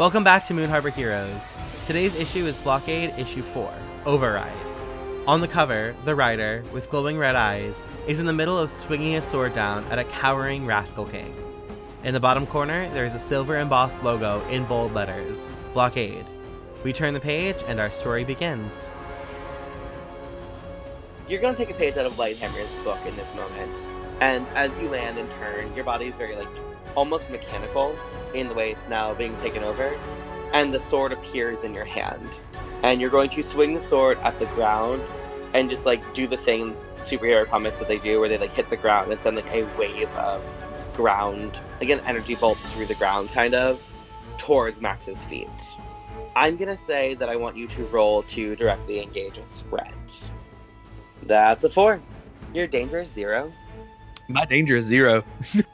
Welcome back to Moon Harbor Heroes. Today's issue is Blockade Issue 4, Override. On the cover, the writer, with glowing red eyes, is in the middle of swinging a sword down at a cowering Rascal King. In the bottom corner, there is a silver embossed logo in bold letters, Blockade. We turn the page and our story begins. You're going to take a page out of Lighthammer's book in this moment, and as you land and turn, your body is very, almost mechanical in the way it's now being taken over, and the sword appears in your hand. And you're going to swing the sword at the ground and just, do the things superhero comics that they do, where they, hit the ground and send, a wave of ground, an energy bolt through the ground, kind of, towards Max's feet. I'm going to say that I want you to roll to directly engage a threat. That's a 4. Your danger is 0. My danger is 0.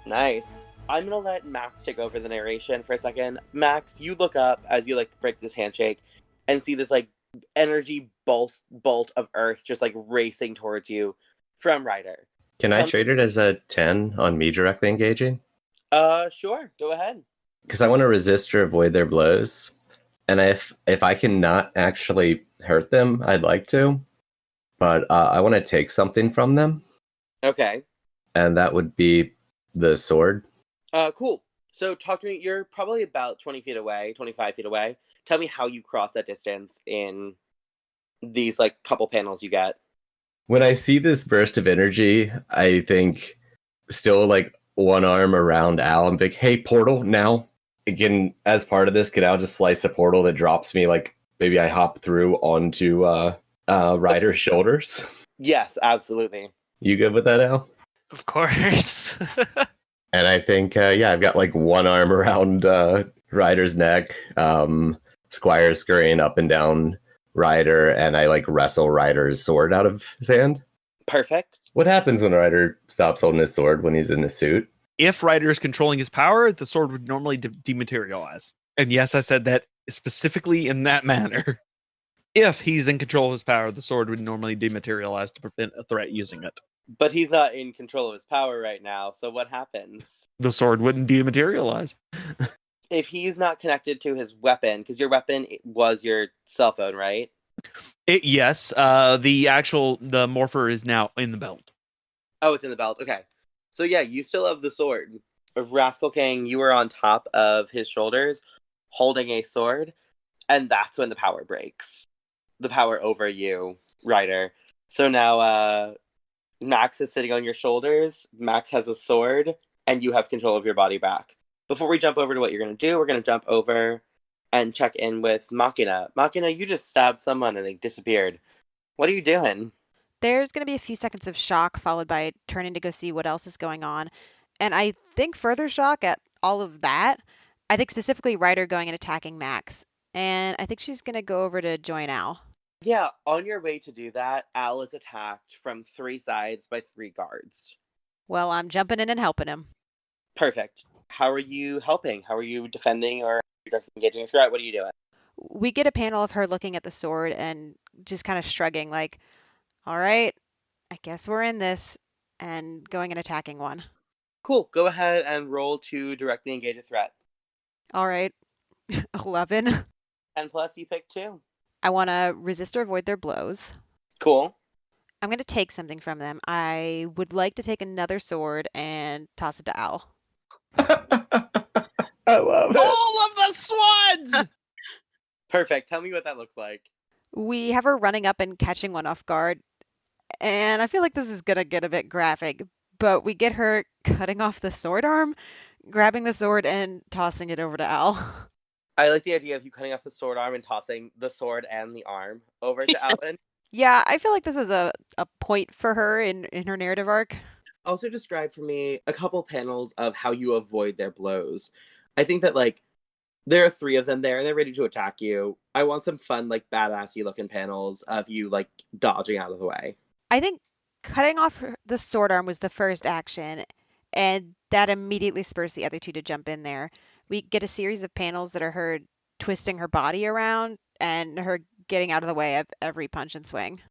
Nice. I'm going to let Max take over the narration for a second. Max, you look up as you, break this handshake and see this, energy bolt of Earth just, racing towards you from Ryder. Can I trade it as a 10 on me directly engaging? Sure. Go ahead. Because I want to resist or avoid their blows. And if I cannot actually hurt them, I'd like to. But I want to take something from them. Okay. And that would be the sword. Cool. So talk to me. You're probably about 20 feet away, 25 feet away. Tell me how you cross that distance in these, couple panels you get. When I see this burst of energy, I think still, one arm around Al and be like, hey, portal, now. Again, as part of this, can Al just slice a portal that drops me, maybe I hop through onto Ryder's shoulders? Yes, absolutely. You good with that, Al? Of course. And I think, I've got one arm around Ryder's neck, Squire scurrying up and down Ryder, and I wrestle Ryder's sword out of his hand. Perfect. What happens when Ryder stops holding his sword when he's in his suit? If Ryder is controlling his power, the sword would normally dematerialize. And yes, I said that specifically in that manner. If he's in control of his power, the sword would normally dematerialize to prevent a threat using it. But he's not in control of his power right now, so what happens? The sword wouldn't dematerialize. If he's not connected to his weapon, because your weapon was your cell phone, right? Yes, the morpher is now in the belt. Oh, it's in the belt. Okay. So yeah, you still have the sword. Rascal King, you were on top of his shoulders, holding a sword, and that's when the power breaks. The power over you, Ryder. So now, Max is sitting on your shoulders, Max has a sword, and you have control of your body back. Before we jump over to what you're going to do, we're going to jump over and check in with Machina. Machina, you just stabbed someone and they disappeared. What are you doing? There's going to be a few seconds of shock followed by turning to go see what else is going on. And I think further shock at all of that. I think specifically Ryder going and attacking Max. And I think she's going to go over to join Al. Yeah, on your way to do that, Al is attacked from 3 sides by 3 guards. Well, I'm jumping in and helping him. Perfect. How are you helping? How are you defending or engaging a threat? What are you doing? We get a panel of her looking at the sword and just kind of shrugging all right, I guess we're in this, and going and attacking one. Cool. Go ahead and roll to directly engage a threat. All right. 11. And plus you pick 2. I want to resist or avoid their blows. Cool. I'm going to take something from them. I would like to take another sword and toss it to Al. I love it. All of the swads! Perfect. Tell me what that looks like. We have her running up and catching one off guard. And I feel like this is going to get a bit graphic, but we get her cutting off the sword arm, grabbing the sword, and tossing it over to Al. I like the idea of you cutting off the sword arm and tossing the sword and the arm over to Alan. Yeah, I feel like this is a point for her in her narrative arc. Also describe for me a couple panels of how you avoid their blows. I think that, there are 3 of them there, and they're ready to attack you. I want some fun, badassy looking panels of you, dodging out of the way. I think cutting off the sword arm was the first action, and that immediately spurs the other 2 to jump in there. We get a series of panels that are her twisting her body around and her getting out of the way of every punch and swing.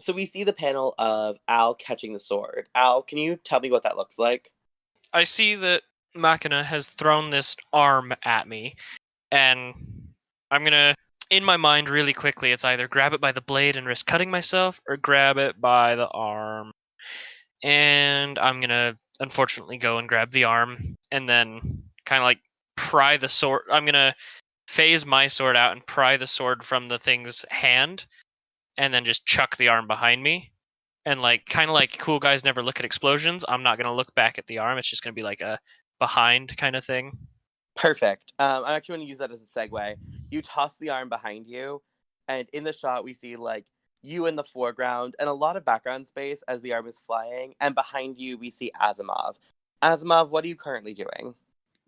So we see the panel of Al catching the sword. Al, can you tell me what that looks like? I see that Machina has thrown this arm at me, And I'm gonna, in my mind, really quickly, it's either grab it by the blade and risk cutting myself, or grab it by the arm. And I'm gonna, unfortunately, go and grab the arm, and then kind of like pry the sword. I'm gonna phase my sword out and pry the sword from the thing's hand, and then just chuck the arm behind me. And like, kind of like cool guys never look at explosions, I'm not gonna look back at the arm. It's just gonna be like a behind kind of thing. Perfect. I'm actually going to use that as a segue. You toss the arm behind you, and in the shot we see like you in the foreground and a lot of background space as the arm is flying, and behind you we see Asimov. Asimov, what are you currently doing?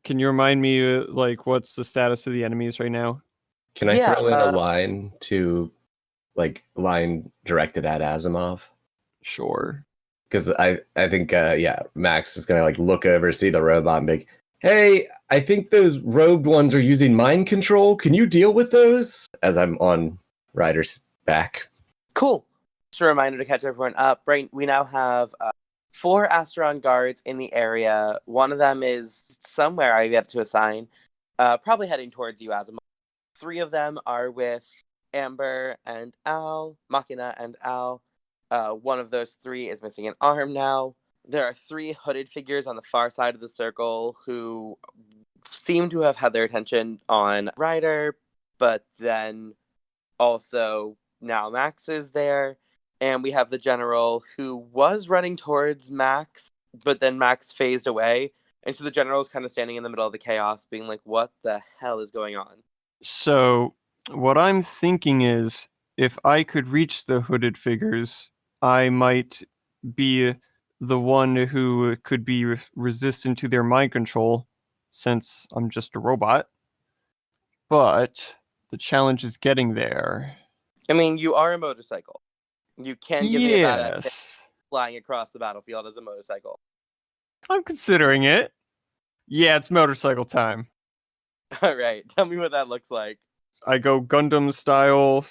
Can you remind me, like, what's the status of the enemies right now? Can I Yeah, throw in a line directed at Asimov? Sure. Because I think Max is gonna like look over, see the robot, and be like, "Hey, I think those robed ones are using mind control. Can you deal with those?" As I'm on Ryder's back. Cool. Just a reminder to catch everyone up. Right, we now have 4 Asteron guards in the area. One of them is somewhere I get to assign, probably heading towards you, Asimov. 3 of them are with Amber and Al, Machina and Al. One of those 3 is missing an arm now. There are 3 hooded figures on the far side of the circle who seem to have had their attention on Ryder, but then also now Max is there. And we have the general who was running towards Max, but then Max phased away. And so the general is kind of standing in the middle of the chaos, being like, what the hell is going on? So, what I'm thinking is, if I could reach the hooded figures, I might be the one who could be resistant to their mind control, since I'm just a robot. But the challenge is getting there. I mean, you are a motorcycle. You can give me a badass hit Yes. flying across the battlefield as a motorcycle. I'm considering it. Yeah, it's motorcycle time. All right, tell me what that looks like. I go Gundam style,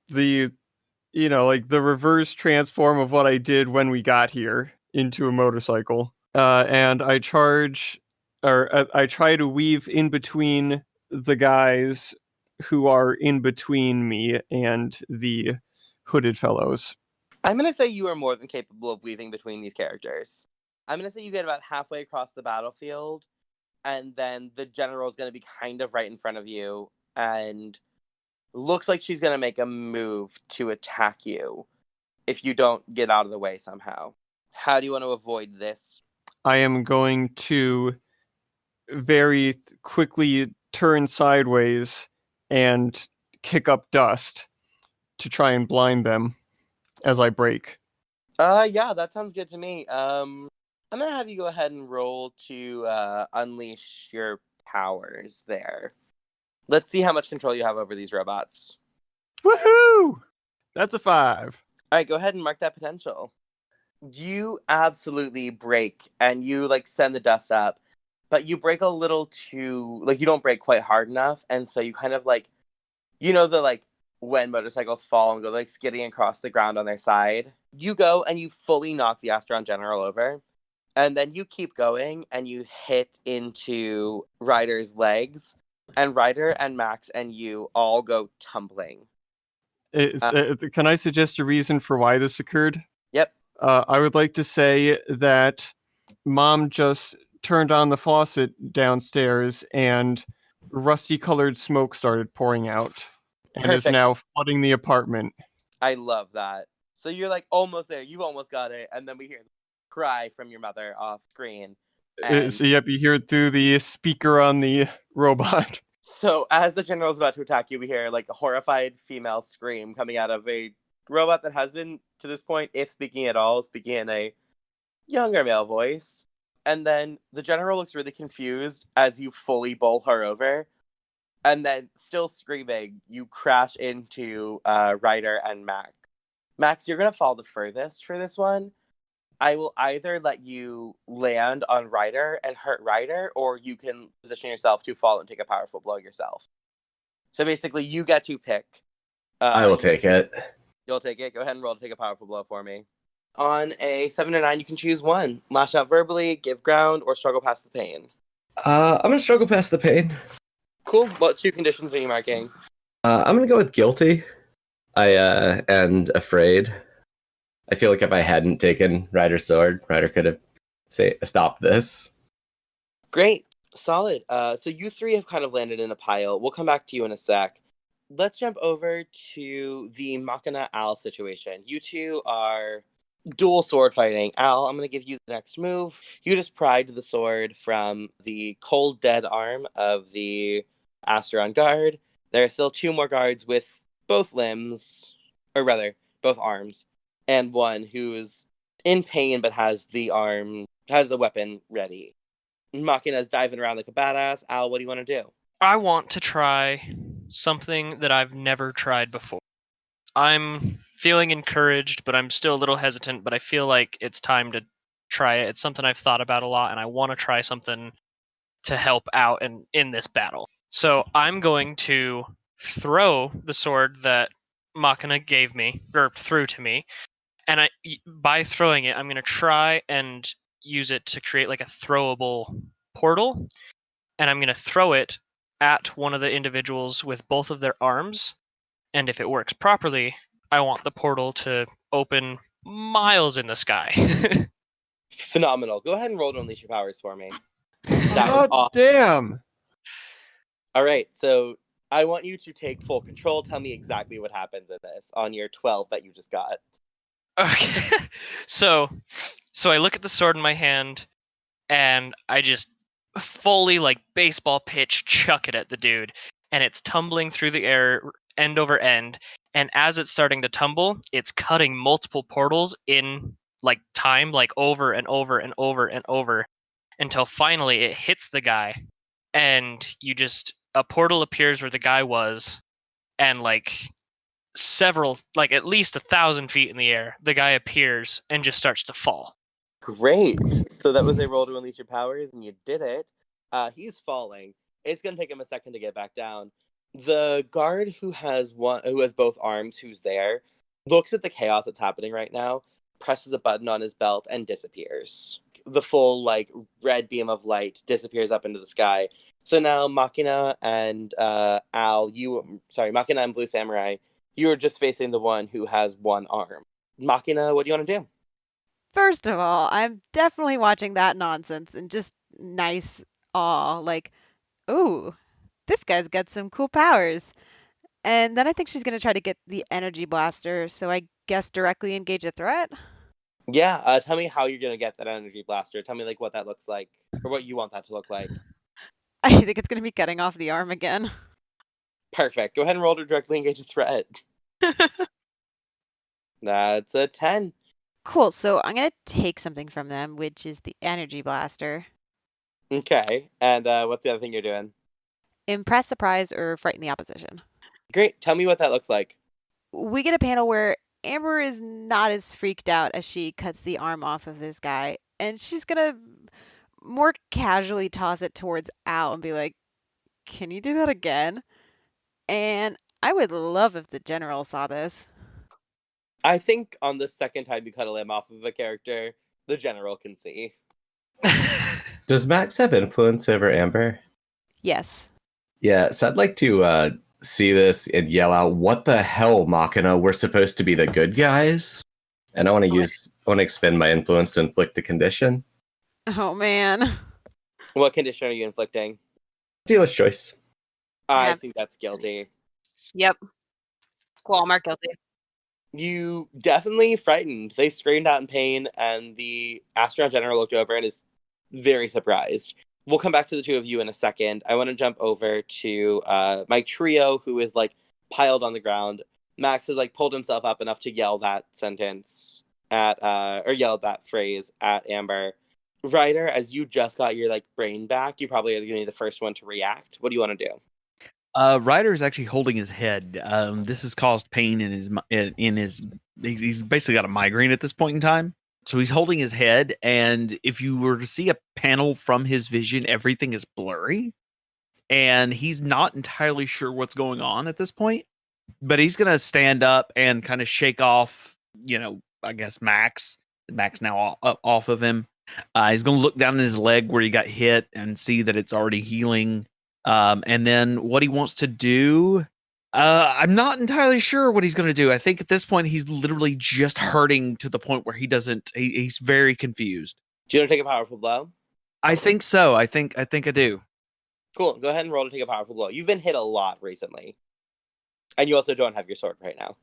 the reverse transform of what I did when we got here into a motorcycle. And I charge, or I try to weave in between the guys who are in between me and the hooded fellows. I'm going to say you are more than capable of weaving between these characters. I'm going to say you get about halfway across the battlefield, and then the general is going to be kind of right in front of you, and looks like she's going to make a move to attack you if you don't get out of the way somehow. How do you want to avoid this? I am going to very quickly turn sideways and kick up dust to try and blind them as I brake. Yeah, that sounds good to me. I'm gonna have you go ahead and roll to unleash your powers there. Let's see how much control you have over these robots. Woohoo! That's a 5. All right, go ahead and mark that potential. You absolutely break, and you send the dust up, but you break a little too you don't break quite hard enough, and so you kind of when motorcycles fall and go skidding across the ground on their side. You go and you fully knock the Astron General over, and then you keep going and you hit into Ryder's legs, and Ryder and Max and you all go tumbling. Can I suggest a reason for why this occurred? Yep. I would like to say that Mom just turned on the faucet downstairs and rusty-colored smoke started pouring out and is Perfect. now flooding the apartment. I love that. So you're almost there. You almost got it. And then we hear the cry from your mother off screen. So yep, you hear it through the speaker on the robot. So as the general's about to attack you, we hear a horrified female scream coming out of a robot that has been, to this point, if speaking at all, speaking in a younger male voice. And then the general looks really confused as you fully bowl her over. And then, still screaming, you crash into Ryder and Max. Max, you're going to fall the furthest for this one. I will either let you land on Ryder and hurt Ryder, or you can position yourself to fall and take a powerful blow yourself. So basically, you get to pick. I will take it. You'll take it. Go ahead and roll to take a powerful blow for me. On a 7 to 9, you can choose one. Lash out verbally, give ground, or struggle past the pain. I'm going to struggle past the pain. Cool. What 2 conditions are you marking? I'm gonna go with guilty. And afraid. I feel like if I hadn't taken Ryder's sword, Ryder could have stopped this. Great. Solid. So you 3 have kind of landed in a pile. We'll come back to you in a sec. Let's jump over to the Machina Al situation. You 2 are dual sword fighting. Al, I'm going to give you the next move. You just pried the sword from the cold dead arm of the Asteron guard. There are still 2 more guards with both limbs, or rather, both arms, and one who's in pain but has the weapon ready. Machina's diving around like a badass. Al, what do you want to do? I want to try something that I've never tried before. I'm feeling encouraged, but I'm still a little hesitant, but I feel like it's time to try it. It's something I've thought about a lot, and I want to try something to help out in this battle. So I'm going to throw the sword that Machina gave me, or threw to me, and by throwing it, I'm going to try and use it to create like a throwable portal, and I'm going to throw it at one of the individuals with both of their arms, and if it works properly, I want the portal to open miles in the sky. Phenomenal. Go ahead and roll to unleash your powers for me. That was God awesome. damn! All right, so I want you to take full control. Tell me exactly what happens in this on your 12 that you just got. Okay. So I look at the sword in my hand, and I just fully, like, baseball pitch chuck it at the dude, and it's tumbling through the air end over end, and as it's starting to tumble, it's cutting multiple portals in, like, time, like, over and over and over and over, until finally it hits the guy, and a portal appears where the guy was, and, like, at least 1,000 feet in the air, the guy appears and just starts to fall. Great. So that was a roll to unleash your powers, and you did it. He's falling. It's gonna take him a second to get back down. The guard who has both arms, who's there, looks at the chaos that's happening right now, presses a button on his belt, and disappears. The full like red beam of light disappears up into the sky. So now Machina and Machina and Blue Samurai, you are just facing the one who has one arm. Machina, what do you want to do? First of all, I'm definitely watching that nonsense and just nice awe, like, ooh, this guy's got some cool powers. And then I think she's gonna try to get the energy blaster, so I guess directly engage a threat. Yeah, tell me how you're gonna get that energy blaster. Tell me like what that looks like, or what you want that to look like. I think it's gonna be cutting off the arm again. Perfect. Go ahead and roll to directly engage a threat. That's a 10. Cool, so I'm gonna take something from them, which is the energy blaster. Okay, and what's the other thing you're doing? Impress, surprise, or frighten the opposition. Great. Tell me what that looks like. We get a panel where Amber is not as freaked out as she cuts the arm off of this guy, and she's gonna more casually toss it towards Al and be like, "Can you do that again?" And I would love if the general saw this. I think on the second time you cut a limb off of a character, the general can see. Does Max have influence over Amber? Yes. Yeah, so I'd like to see this and yell out, "What the hell, Machina? We're supposed to be the good guys." And I want to expend my influence to inflict a condition. Oh man. What condition are you inflicting? Dealer's choice. I Yeah. think that's guilty. Yep. Cool, I'll mark guilty. You definitely frightened. They screamed out in pain, and the astronaut general looked over and is very surprised. We'll come back to the two of you in a second. I want to jump over to my trio, who is like piled on the ground. Max has like pulled himself up enough to yell that sentence or yell that phrase at Amber. Ryder, as you just got your like brain back, you probably are going to be the first one to react. What do you want to do? Ryder is actually holding his head. This has caused pain in his. He's basically got a migraine at this point in time. So he's holding his head, and if you were to see a panel from his vision, everything is blurry, and he's not entirely sure what's going on at this point. But he's gonna stand up and kind of shake off, I guess Max now off of him. He's gonna look down at his leg where he got hit and see that it's already healing. And then what he wants to do, I'm not entirely sure what he's going to do. I think at this point he's literally just hurting to the point where he's very confused. Do you want to take a powerful blow? I think so. I think I do. Cool. Go ahead and roll to take a powerful blow. You've been hit a lot recently. And you also don't have your sword right now.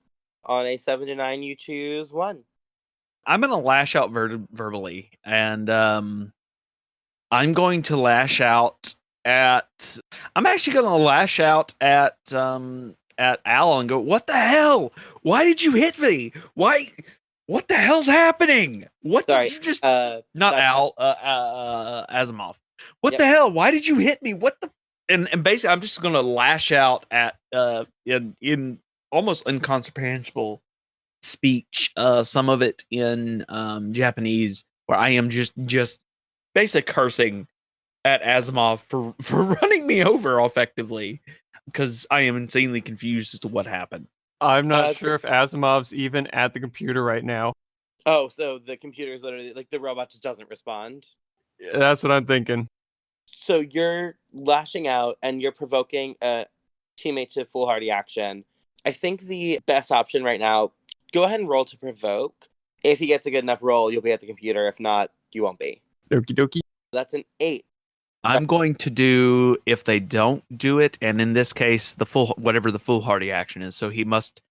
On a 7 to 9, you choose 1. I'm going to lash out verbally, and I'm going to lash out at. I'm actually going to lash out at Al and go, "What the hell? Why did you hit me? Why? What the hell's happening? What Sorry, did you just?" Not that's- Al, Asimov. What Yep. the hell? Why did you hit me? What the? And basically, I'm just going to lash out at in almost incomprehensible speech, some of it in Japanese, where I am just basically cursing at Asimov for running me over effectively, because I am insanely confused as to what happened. I'm not sure if Asimov's even at the computer right now. Oh, so the computer is literally like the robot just doesn't respond. That's what I'm thinking. So you're lashing out and you're provoking a teammate to foolhardy action. I think the best option right now, go ahead and roll to provoke. If he gets a good enough roll, you'll be at the computer. If not, you won't be. Okie dokie. That's an 8. I'm going to do, if they don't do it, and in this case, whatever the foolhardy action is. So he must,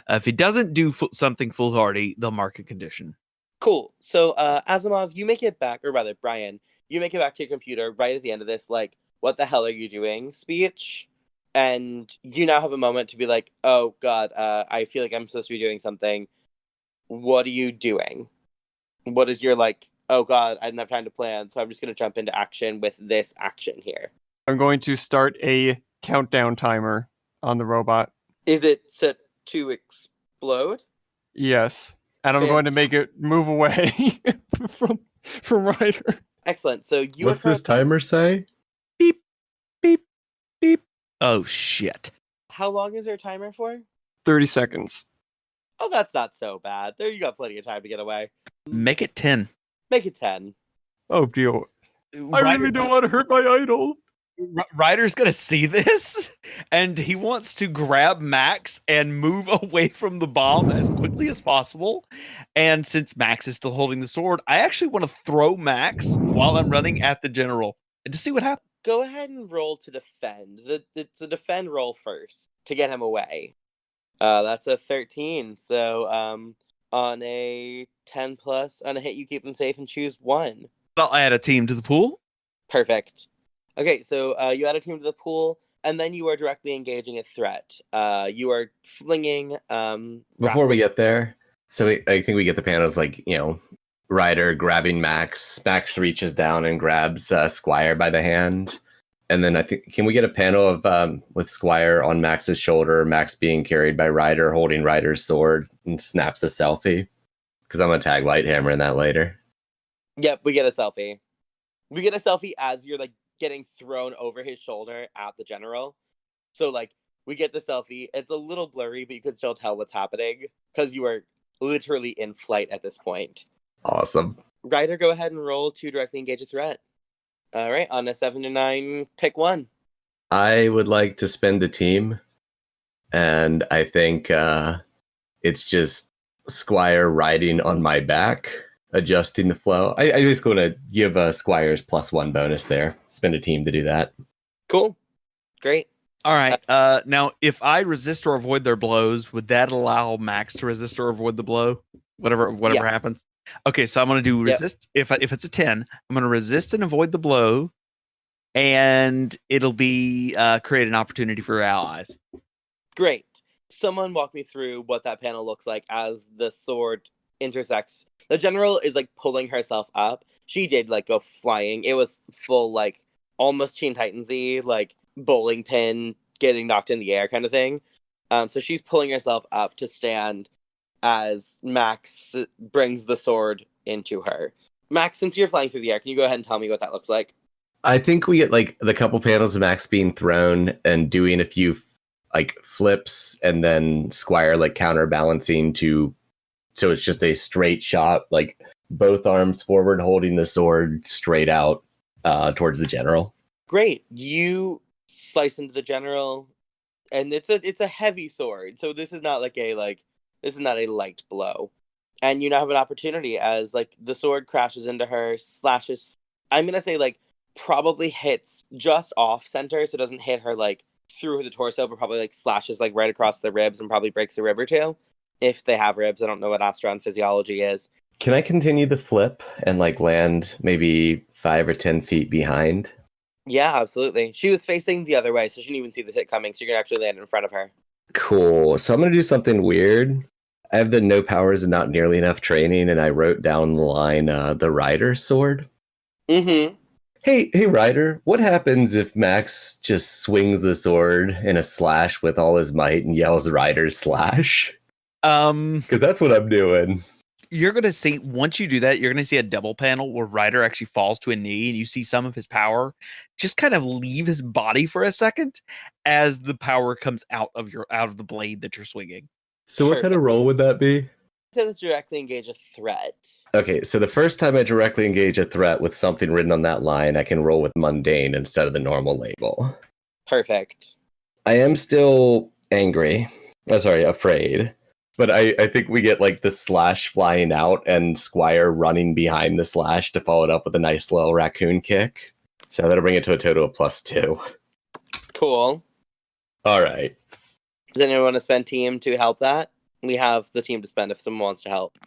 if he doesn't do something foolhardy, they'll mark a condition. Cool. So Asimov, you make it back, or rather, Brian, you make it back to your computer right at the end of this, like, what the hell are you doing speech? And you now have a moment to be like, oh, God, I feel like I'm supposed to be doing something. What are you doing? What is your, like, oh, God, I didn't have time to plan, so I'm just going to jump into action with this action here. I'm going to start a countdown timer on the robot. Is it set to explode? Yes. And I'm going to make it move away from Ryder. Excellent. So you What's this timer say? Beep, beep, beep. Oh, shit. How long is your timer for? 30 seconds. Oh, that's not so bad. There, you got plenty of time to get away. Make it 10. Make it 10. Oh, deal. I really don't want to hurt my idol. Ryder's gonna see this, and he wants to grab Max and move away from the bomb as quickly as possible. And since Max is still holding the sword, I actually want to throw Max while I'm running at the general and to see what happens. Go ahead and roll to defend. It's a defend roll first to get him away. That's a 13. So on a 10 plus, on a hit, you keep him safe and choose 1. I'll add a team to the pool. Perfect. Okay, so you add a team to the pool, and then you are directly engaging a threat. You are flinging. Before we get there, I think we get the panels like, Ryder grabbing Max. Max reaches down and grabs Squire by the hand. And then I think, can we get a panel of with Squire on Max's shoulder, Max being carried by Ryder, holding Ryder's sword, and snaps a selfie? Because I'm going to tag Lighthammer in that later. Yep, we get a selfie. We get a selfie as you're like getting thrown over his shoulder at the general. So like we get the selfie. It's a little blurry, but you can still tell what's happening because you are literally in flight at this point. Awesome. Ryder, go ahead and roll to directly engage a threat. All right, on a 7 to 9, pick 1. I would like to spend a team, and I think it's just Squire riding on my back, adjusting the flow. I just going to give Squire's +1 bonus there. Spend a team to do that. Cool. Great. All right. Now, if I resist or avoid their blows, would that allow Max to resist or avoid the blow? Whatever Yes. happens. Okay, so I'm going to do resist. Yep. If it's a 10, I'm going to resist and avoid the blow, and it'll be create an opportunity for allies. Great. Someone walk me through what that panel looks like as the sword intersects. The general is like pulling herself up. She did like go flying. It was full like almost Teen Titans-y, like bowling pin getting knocked in the air kind of thing. So she's pulling herself up to stand as Max brings the sword into her. Max, since you're flying through the air, can you go ahead and tell me what that looks like? I think we get like the couple panels of Max being thrown and doing a few like flips, and then Squire like counterbalancing so it's just a straight shot, like both arms forward holding the sword straight out towards the general. Great. You slice into the general, and it's a heavy sword, so this is not like this is not a light blow. And you now have an opportunity as like the sword crashes into her, slashes. I'm gonna say like probably hits just off center, so it doesn't hit her like through the torso, but probably like slashes like right across the ribs and probably breaks a rib or two. If they have ribs, I don't know what Astron physiology is. Can I continue the flip and like land maybe 5 or 10 feet behind? Yeah, absolutely. She was facing the other way, so she didn't even see the hit coming, so you're gonna actually land in front of her. Cool. So I'm gonna do something weird. I have the no powers and not nearly enough training, and I wrote down the line, the Rider's sword. Mm-hmm. Hey, Ryder, what happens if Max just swings the sword in a slash with all his might and yells Rider's slash? Because that's what I'm doing. You're gonna see, once you do that, you're gonna see a double panel where Ryder actually falls to a knee, and you see some of his power just kind of leave his body for a second as the power comes out of the blade that you're swinging. So what kind of roll would that be? To directly engage a threat. Okay, so the first time I directly engage a threat with something written on that line, I can roll with mundane instead of the normal label. Perfect. I am still angry. Oh, sorry, afraid. But I think we get like the slash flying out and Squire running behind the slash to follow it up with a nice little raccoon kick. So that'll bring it to a total of +2. Cool. All right. Does anyone want to spend team to help that? We have the team to spend if someone wants to help.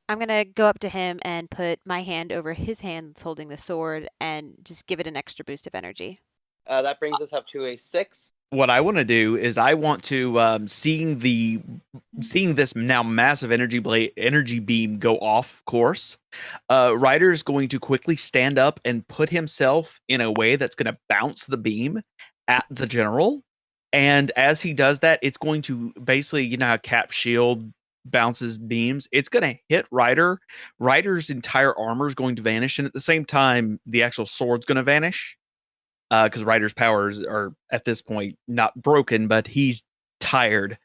I'm going to go up to him and put my hand over his hand that's holding the sword and just give it an extra boost of energy. That brings us up to a 6. What I want to do is I want to seeing this now massive energy beam go off course. Ryder is going to quickly stand up and put himself in a way that's going to bounce the beam at the general. And as he does that, it's going to basically, you know how Cap Shield bounces beams? It's going to hit Ryder. Ryder's entire armor is going to vanish, and at the same time, the actual sword's going to vanish. Because Ryder's powers are at this point not broken, but he's tired.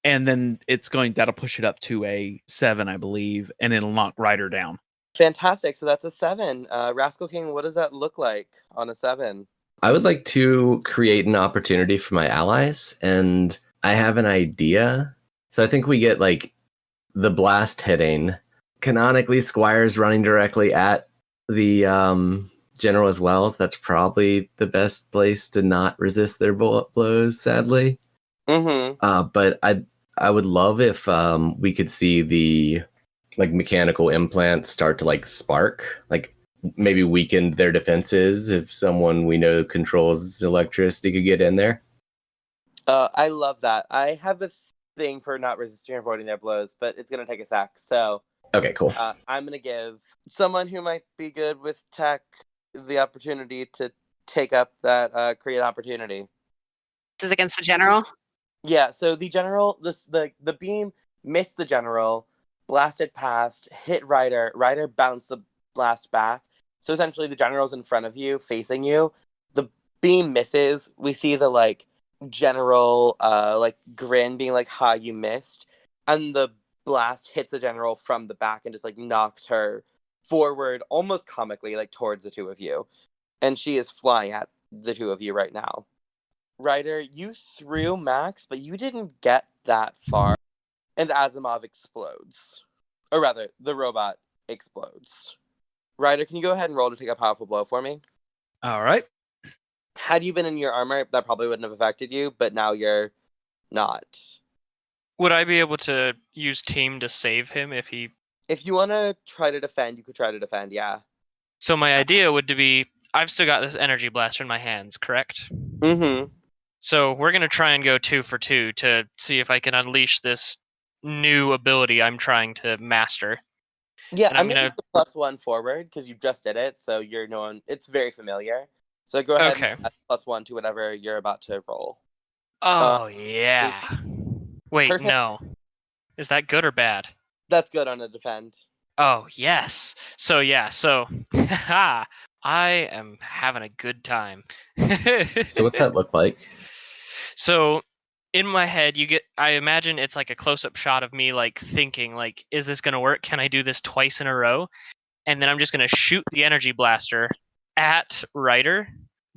And then that'll push it up to a 7, I believe, and it'll knock Ryder down. Fantastic. So that's a 7. Rascal King, what does that look like on a 7? I would like to create an opportunity for my allies, and I have an idea. So I think we get like the blast hitting. Canonically, Squire's running directly at the general as well, so that's probably the best place to not resist their bullet blows, sadly. Mm-hmm. But I would love if we could see the like mechanical implants start to like spark, like maybe weaken their defenses if someone we know controls electricity could get in there. I love that. I have a thing for not resisting or avoiding their blows, but it's going to take a sec. So Okay, cool. I'm going to give someone who might be good with tech the opportunity to take up that create opportunity. This is against the general? Yeah, so the general, the beam missed the general, blasted past, hit Ryder. Ryder bounced the blast back. So essentially the general's in front of you, facing you. The beam misses. We see the like general like grin being like, ha, you missed. And the blast hits the general from the back and just like knocks her forward almost comically like towards the two of you. And she is flying at the two of you right now. Ryder, you threw Max, but you didn't get that far. And Asimov explodes. Or rather, the robot explodes. Ryder, can you go ahead and roll to take a powerful blow for me? All right. Had you been in your armor, that probably wouldn't have affected you, but now you're not. Would I be able to use team to save him if he... If you want to try to defend, you could try to defend, yeah. So my idea would be, I've still got this energy blaster in my hands, correct? Mm-hmm. So we're going to try and go 2 for 2 to see if I can unleash this new ability I'm trying to master. Yeah, And I'm going to +1 forward, because you just did it, so you're known. It's very familiar. So go ahead and add +1 to whatever you're about to roll. Oh, yeah. Wait, perfect. No. Is that good or bad? That's good on a defend. Oh, yes. So, haha, I am having a good time. So what's that look like? So, in my head, I imagine it's like a close-up shot of me, like, thinking, like, is this going to work? Can I do this twice in a row? And then I'm just going to shoot the energy blaster at Ryder,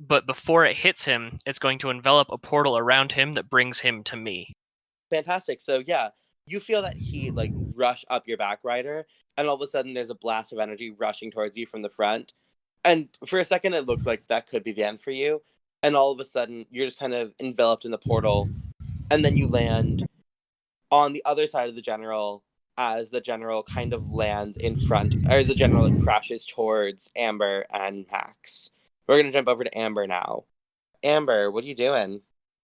but before it hits him, it's going to envelop a portal around him that brings him to me. Fantastic. So yeah, you feel that heat like rush up your back, Ryder, and all of a sudden there's a blast of energy rushing towards you from the front. And for a second it looks like that could be the end for you. And all of a sudden you're just kind of enveloped in the portal, and then you land on the other side of the general as the general kind of lands in front, or as the general like, crashes towards Amber and Max. We're gonna jump over to Amber now. Amber, what are you doing?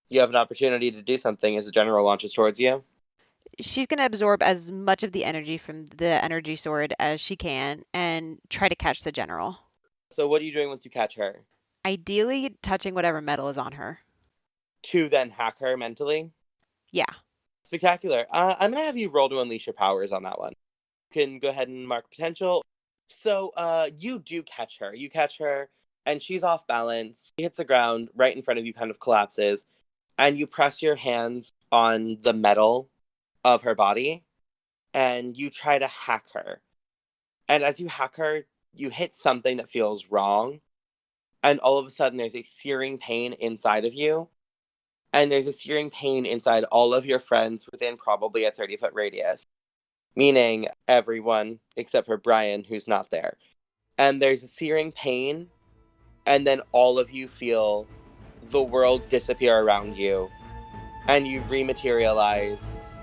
You have an opportunity to do something as the general launches towards you. She's going to absorb as much of the energy from the energy sword as she can and try to catch the general. So what are you doing once you catch her? Ideally, touching whatever metal is on her. To then hack her mentally? Yeah. Spectacular. I'm going to have you roll to unleash your powers on that one. You can go ahead and mark potential. So you do catch her. You catch her, and she's off balance. She hits the ground right in front of you, kind of collapses, and you press your hands on the metal of her body, and you try to hack her. And as you hack her, you hit something that feels wrong, and all of a sudden there's a searing pain inside of you, and there's a searing pain inside all of your friends within probably a 30-foot radius, meaning everyone except for Brian, who's not there. And there's a searing pain, and then all of you feel the world disappear around you, and you rematerialize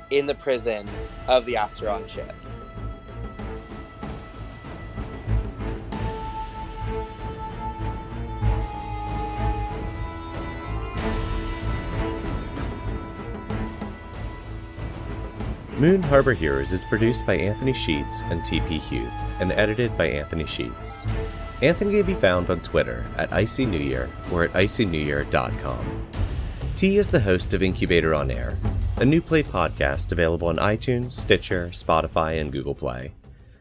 in the prison of the Asteron ship. Moon Harbor Heroes is produced by Anthony Sheets and TP Huth and edited by Anthony Sheets. Anthony can be found on Twitter at IcyNewYear or at IcyNewYear.com. T is the host of Incubator on Air, a new play podcast available on iTunes, Stitcher, Spotify, and Google Play.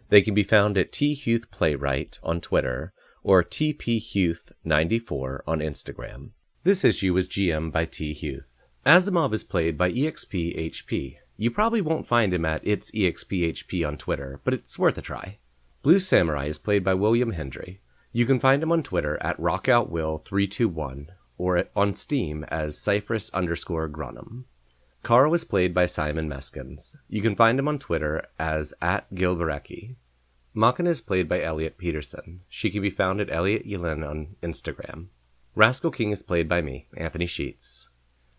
They can be found at T Huth Playwright on Twitter or TPHuth94 on Instagram. This issue was GM'd by T Huth. Asimov is played by EXPHP. You probably won't find him at It's EXPHP on Twitter, but it's worth a try. Blue Samurai is played by William Hendry. You can find him on Twitter at RockoutWill321 or on Steam as Cypress_Grunham. Carl is played by Simon Meskins. You can find him on Twitter as @Gilberecki. Machina is played by Elliot Peterson. She can be found at Elliot Yelin on Instagram. Rascal King is played by me, Anthony Sheets.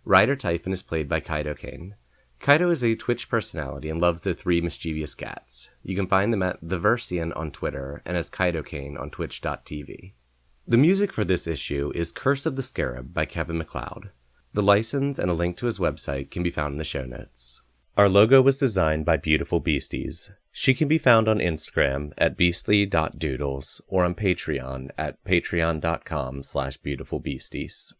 Ryder Typhon is played by Kaido Kane. Kaido is a Twitch personality and loves their 3 mischievous cats. You can find them at The Versian on Twitter and as Kaido Kane on twitch.tv. The music for this issue is Curse of the Scarab by Kevin MacLeod. The license and a link to his website can be found in the show notes. Our logo was designed by Beautiful Beasties. She can be found on Instagram at beastly.doodles or on Patreon at patreon.com/beautifulbeasties.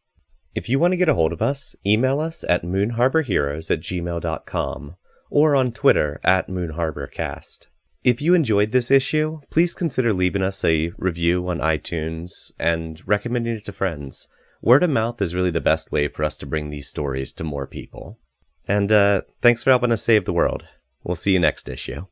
If you want to get a hold of us, email us at moonharborheroes@gmail.com or on Twitter at moonharborcast. If you enjoyed this issue, please consider leaving us a review on iTunes and recommending it to friends. Word of mouth is really the best way for us to bring these stories to more people. And thanks for helping us save the world. We'll see you next issue.